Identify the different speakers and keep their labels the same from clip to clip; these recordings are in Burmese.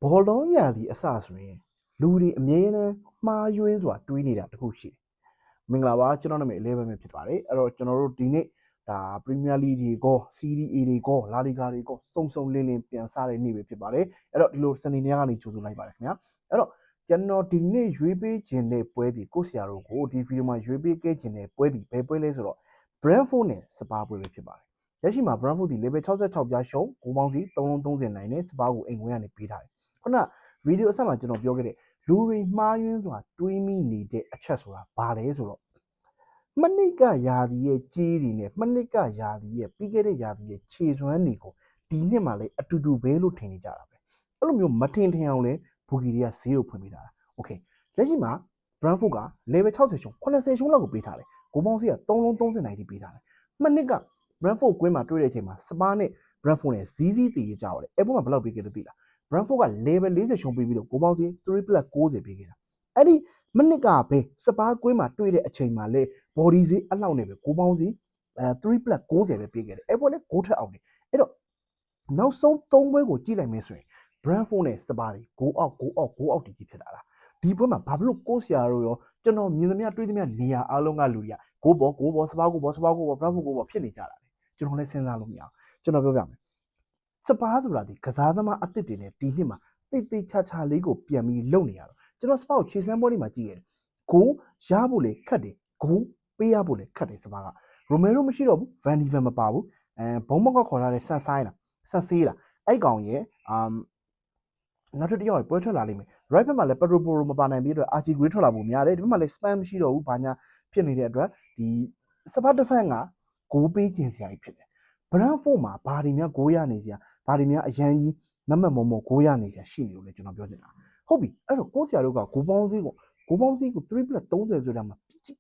Speaker 1: ဘောလုံးရာသီအစဆိုရင်လူတွေအမြဲတမ်းမှားယွင်းစွာတွေးနေတာတခုရှိတယ်။မင်္ဂလာပါကျွန်တော်နာမည်11ပဲဖြစ်ပါတယ်။အဲ့တော့ကျွန်တော်တို့ဒီနေ့ဒါ Premier League တွေကော Serie A တွေကော La Liga တွေကောစုံစုံလင်းလင်းပြန်စတဲ့နေ့ပဲဖြစ်ပါတယ်။အဲ့တော့ဒီလိုစနေနေ့ကနေကြိုဆိုလိုက်ပါတယ်ခင်ဗျာ။အဲ့တော့ကျွန်တော်ဒီနေ့ရွေးပေးခြင်းတဲ့ပွဲဒီကိုဆရာတို့ကိုဒီဗီဒီယိုမှာရွေးပေးခဲ့ခြင်းတဲ့ပွဲဒီဘယ်ပွဲလဲဆိုတော့ Brentford နဲ့ Spurs ပွဲပဲဖြစ်ပါတယ်။လက်ရှိမှာ Brentford ဒီ level 66ပြားရှုံးဂိုးပေါင်းစီ330နိုင်နဲ့ Spurs ကိုအိမ်ဝင်ကနေပေးထားတယ်။ခုနဗီဒီယိုအဆက်မှာကျွန်တော်ပြောခဲ့တဲ့လူတွေမှားယွင်းစွာတွေးမိနေတဲ့အချက်ဆိုတာဘာလဲဆိုတော့မနစ်ကယာဒီရဲ့ကြီးတွေနဲ့မနစ်ကယာဒီရဲ့ပြီးခဲ့တဲ့ယာဒီရဲ့ခြေစွမ်းတွေကိုဒီနှစ်မှာလည်းအတူတူပဲလို့ထင်နေကြတာပဲအဲ့လိုမျိုးမထင်ထင်အောင်လဲဘူဂီတွေကဈေးကိုဖွင့်ပေးတာโอเคလက်ရှိမှာ Brentford က level 60ရှုံး80ရှုံးလောက်ကိုပေးထားတယ်ဂိုးပေါင်းစီက330နိုင်တိပေးထားတယ်မနစ်က Brentford ကွင်းမှာတွေ့တဲ့အချိန်မှာ Spurs နဲ့ Brentford နဲ့ဇီးဇီးတည်ကြရတယ်အဲ့ဘက်မှာဘယ်လောက်ပေးခဲ့လို့သိလားBrentford က level 40ရှုံးပေးပြီးတော့ဂိုးပေါင်းစီ3+90ပေးခဲ့တာအဲ့ဒီမနစ်ကပဲစပါးကွင်းမှာတွေ့တဲ့အချိန်မှာလေ body ဈေးအလောက်နဲ့ပဲဂိုးပေါင်းစီ3+90ပဲပေးခဲ့တယ်အဲ့ပေါ်လေဂိုးထက်အောင်တယ်အဲ့တော့နောက်ဆုံး3ပွဲကိုကြည့်လိုက်မယ်ဆိုရင် Brentford နဲ့စပါးတွေဂိုးအောက်တီးဖြစ်လာတာဒီပွဲမှာဘာဖြစ်လို့ကိုဆရာတို့ရောကျွန်တော်မြင်သမျှတွေးသမျှနေရာအားလုံးကလူတွေကဂိုးပေါ်စပါးကိုပေါ် Brentford ကိုပေါ်ဖြစ်နေကြတာလေကျွန်တော်လည်းစဉ်းစားလို့မရအောင်ကျွန်တော်ပြောပြမယ်စပါးဆိုတာဒီကစားသမားအသစ်တွေနဲ့ဒီနှစ်မှာတိတ်ချာလေးကိုပြန်ပြီးလုံနေရတော့ကျွန်တော်စပါးကိုခြေစမ်းပွဲတွေမှာကြည့်ရတယ်ဂိုးရဖို့လေခက်တယ်ဂိုးပေးရဖို့လေခက်တယ်စပါးကရိုမဲရိုမရှိတော့ဘူးဗန်ဒီဗန်မပါဘူးဘုံမကခေါ်ထားတဲ့ဆန်ဆိုင်လားဆန်ဆေးလားအဲ့ကောင်ရဲ့နောက်တစ်ယောက်ပွဲထွက်လာလိမ့်မယ် right ဘက်မှာလည်း Pedro Porro မပါနိုင်ပြီးတော့ Archie Gray ထွက်လာဖို့များတယ်ဒီဘက်မှာလည်း spam မရှိတော့ဘူးဘာညာဖြစ်နေတဲ့အတွက်ဒီစပါးတစ်ဖက်ကဂိုးပေးခြင်းစရာကြီးဖြစ်တယ် Brentford မှာဘာတွေများဂိုးရနေစရာဘာတွေများအရန်ကြီးမမမောဂိုးရနေစရာရှိနေလို့လေကျွန်တော်ပြောချင်တာဟုတ်ပြီအဲ့တော့ကိုဆရာတို့ကဂိုးပေါင်းစည်းကို3+30ဆိုတာမှာ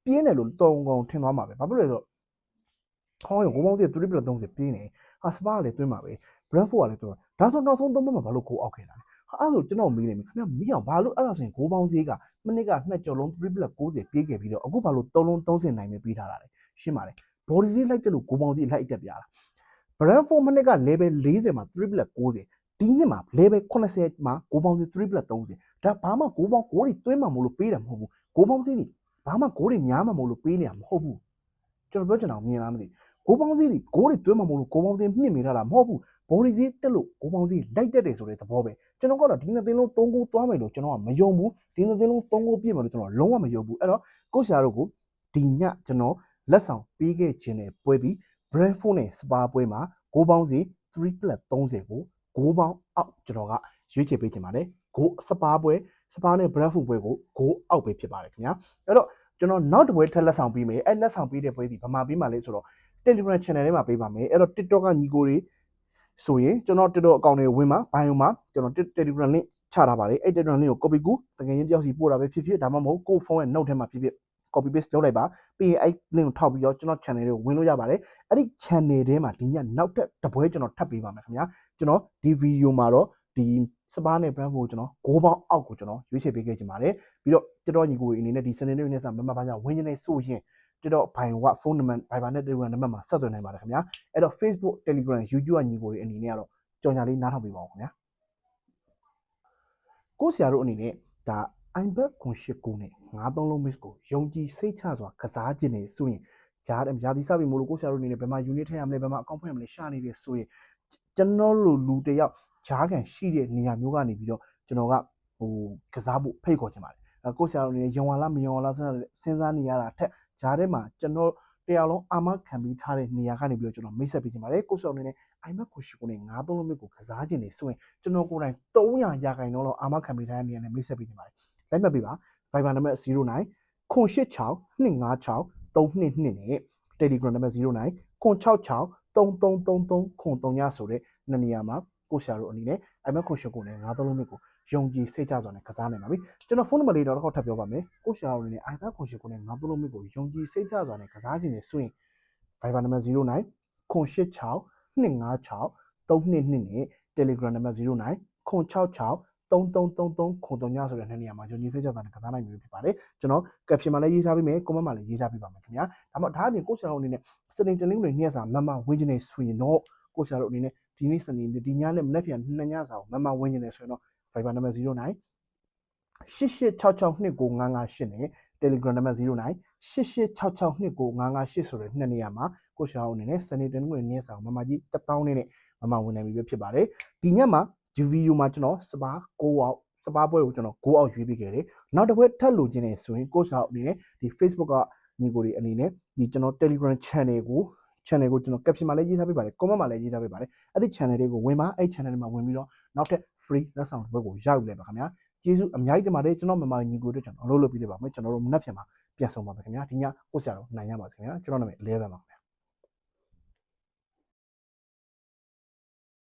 Speaker 1: ပြင်းတယ်လို့တုံကောင်ထင်သွားမှာပဲဘာဖြစ်လို့လဲဆိုတော့ဟောဂိုးပေါင်းစည်း3+30ပြင်းတယ်ဟာစပါးကလည်းတွင်းမှာပဲ Brentford ကလည်းတွင်းမှာဒါဆိုနောက်ဆုံး3ပွဲမှာဘာလို့ဂိုးအောက်ခဲ့တာလဲအဲ့ဆိုကျွန်တော်မေးနေပြီခင်ဗျမင်းအောင်ဘာလို့အဲ့ဒါဆိုရင်ဂိုးပေါင်းစည်းကမနစ်က2ကျော်လုံး3+90ပြေးခဲ့ပြီးတော့အခုဘာလို့3လုံး30နိုင်ပဲပြီးထားတာလဲရှင်းပါတယ် body စည်းလိုက်တယ်လို့ဂိုးပေါင်းစည်းလိုက်တက်ပြတာ Brentford မနစ်က level 40မှာ3+90ဒီနှစ်မှာ level 80မှာဂိုးပေါင်းစည်း3+30ဒါဘာမှဂိုးတွေတွင်းမှာမလို့ပေးတာမဟုတ်ဘူးဂိုးပေါင်းစည်းတွေဘာမှဂိုးတွေများမှာမလို့ပေးနေတာမဟုတ်ဘူးကျွန်တော်ပြောချင်တာမြင်လားမသိဂိုးပေါင်းစည်းတွေဂိုးတွေတွင်းမှာမလို့ဂိုးပေါင်းစည်းနှိမ့်မိထားတာမဟုတ်ဘူး body စည်းတက်လို့ဂိုးပေါင်းစည်းလိုက်တက်တယ်ဆိုတဲ့သဘောပဲကျွန်တော်ကတော့ဒီနှစ်သင်းလုံး3ဂိုးသွားမယ်လို့ကျွန်တော်ကမယုံဘူးဒီနှစ်သင်းလုံး3ဂိုးပြည့်မယ်လို့ကျွန်တော်လုံးဝမယုံဘူးအဲ့တော့ကိုဆရာတို့ကိုဒီညကျွန်တော်လက်ဆောင်ပေးခဲ့ခြင်းနဲ့ပွဲပြီး Brentford နဲ့ Spurs ပွဲမှာဂိုးပေါင်းစည်း3+30ကိုဂိုးပေါင်းအောက်ကျွန်တော်ကရွေးချယ်ပေးခြင်းပါတယ်ဂိုးစပါးနဲ့ Brentford ပွဲကိုဂိုးအောက်ပဲဖြစ်ပါတယ်ခင်ဗျာအဲ့တော့ကျွန်တော်နောက်တစ်ပွဲထပ်လက်ဆောင်ပေးမယ်အဲ့လက်ဆောင်ပေးတဲ့ပွဲဒီဘာမှပေးမှလဲဆိုတော့ Telegram channel ထဲမှာပေးပါမယ်အဲ့တော့ TikTok ကညီကိုတွေဆိုရင်ကျွန်တော် TikTok အကောင့်တွေဝင်မှာ bio မှာကျွန်တော် Telegram link ချထားပါတယ်အဲ့ Telegram link ကို copy ကူတကယ်ချင်းတယောက်စီပို့တာပဲဖြစ်ဖြစ်ဒါမှမဟုတ်ကိုယ့်ဖုန်းရဲ့ note ထဲမှာဖြစ်ဖြစ် copy paste လုပ်လိုက်ပါပြီးရင်အဲ့ link ကိုထောက်ပြီးတော့ကျွန်တော် channel တွေကိုဝင်လို့ရပါတယ်အဲ့ဒီ channel ထဲမှာဒီညနောက်ထပ်တစ်ပွဲကျွန်တော်ထပ်ပေးပါမယ်ခင်ဗျာကျွန်တော်ဒီ video မှာတော့ဒီစပါးနဲ့ brand ကိုကျွန်တော်ဂိုးပေါင်းအောက်ကိုကျွန်တော်ရွေးချယ်ပေးခဲ့ချင်ပါတယ်ပြီးတော့ကျွန်တော်ညီကိုအနေနဲ့ဒီ channel လေးနဲ့စမမပါကြဝင်နေဆိုရင်ကျွန်တော် bio က phone number Viber နဲ့ Telegram နံပါတ်မှာဆက်သွယ်နိုင်ပါတယ်ခင်ဗျာအဲ့တော့ Facebook Telegram YouTube ညီကိုတွေအနေနဲ့ကတော့ကြော်ညာလေးနားထောင်ပေးပါဦးခင်ဗျာကိုဆရာတို့အနေနဲ့ဒါ iBet ခွန်ရှစ်ကိုနဲ့9-3လုံး miss ကိုယုံကြည်စိတ်ချစွာကစားခြင်းနေဆိုရင်ဂျားရာသီစပြီမို့လို့ကိုဆရာတို့အနေနဲ့ဘယ်မှာ unit ထည့်ရမလဲဘယ်မှာ account ဖွင့်ရမလဲရှာနေတယ်ဆိုရင်ကျွန်တော်လူတယောက်ဂျားကန်ရှိတဲ့နေရာမျိုးကနေပြီးတော့ကျွန်တော်ကကစားဖို့ဖိတ်ခေါ်ချင်ပါတယ်ကိုဆရာတို့အနေနဲ့ယုံရလားမယုံရလားစဉ်းစားနေရတာထက်ဂျားထဲမှာကျွန်တော်တရားလုံးအာမခံပြီးထားတဲ့နေရာကနေပြီးတော့ကျွန်တော်မိတ်ဆက်ပေးချင်ပါတယ်ကိုဆရာတို့အနေနဲ့ iBet ခွန်ရှစ်ကိုနဲ့9-3လုံး miss ကိုကစားခြင်းနေဆိုရင်ကျွန်တော်ကိုယ်တိုင်300ရာခိုင်နှုန်းလောက်အာမခံပေးထားတဲ့နေရာနဲ့မိတ်ဆက်ပေးချင်ပါတယ်လိုက်မှတ်ပေးပါ Viber နံပါတ်09 086 256 322နဲ့ Telegram နံပါတ်09 066 3333 ဆိုတဲ့နှစ်နေရာမှာကိုဆရာတို့အနေနဲ့ iBet ခွန်ရှစ်ကိုနဲ့9-3လုံး miss ကိုယုံကြည်စိတ်ချစွာနဲ့ကစားနိုင်ပါပြီကျွန်တော်ဖုန်းနံပါတ်လေးတော့တစ်ခေါက်ထပ်ပြောပါမယ်ကိုဆရာတို့အနေနဲ့ iBet ခွန်ရှစ်ကိုနဲ့9-3လုံး miss ကိုယုံကြည်စိတ်ချစွာနဲ့ကစားခြင်းနေဆိုရင် Viber နံပါတ်09 086 256 322နဲ့ Telegram နံပါတ်09 066 3333 ဆိုတဲ့နှစ်နေရာမှာယုံကြည်စိတ်ချစွာနဲ့ကစားနိုင်ပြီဖြစ်ပါတယ်ကျွန်တော် caption မှာလည်းရေးထားပေးမယ် comment မှာလည်းရေးထားပေးပါမယ်ခင်ဗျာဒါအပြင်ကိုဆရာတို့အနေနဲ့စတင်တလင်းတွေနေ့စာမမဝင်ခြင်းနေဆိုရင်တော့ကိုဆရာတို့အနေနဲ့ဒီနေ့စနေနေ့ဒီညနဲ့မနေ့ပြန်2ညစာကိုမမဝင်ခြင်းနေဆိုရင်တော့ Viber နံပါတ်09 88662958နဲ့ Telegram နံပါတ်09 88662958ဆိုတဲ့နှစ်နေရာမှာကိုရှာအောင်အနေနဲ့စနေတင်ငွေနေ့ဆောင်မမကြီး1000နဲ့မမဝင်နိုင်ပြီဖြစ်ပါတယ်ဒီညမှာဒီဗီဒီယိုမှာကျွန်တော်စပါ6အောက်စပါပွဲကိုကျွန်တော်6အောက်ရွေးပြီးခဲ့တယ်နောက်တစ်ပွဲထပ်လို့ခြင်းနဲ့ဆိုရင်ကိုရှာအောင်အနေနဲ့ဒီ Facebook ကညီကိုတွေအနေနဲ့ဒီကျွန်တော် Telegram channel ကိုကျွန်တော် caption မှာလည်းရေးထားပေးပါတယ် comment မှာလည်းရေးထားပေးပါတယ်အဲ့ဒီ channel လေးကိုဝင်ပါအဲ့ channel တွေမှာဝင်ပြီးတော့နောက်ထပ် free လက်ဆောင်တစ်ပွဲကိုရောက်လိုက်ပါခင်ဗျာကျေးဇူးအများကြီးတင်ပါတယ်ကျွန်တော်မမညီကိုတို့ကျွန်တော်အလုပ်လုပ်ပြီးလိုက်ပါမယ်ကျွန်တော်တို့မနှက်ဖြန်မှာပြန်ဆောင်ပါမယ်ခင်ဗျာဒီညကိုဆရာတော်နိုင်ရပါစေခင်ဗျာကျွန်တော်နာမည်11ပါ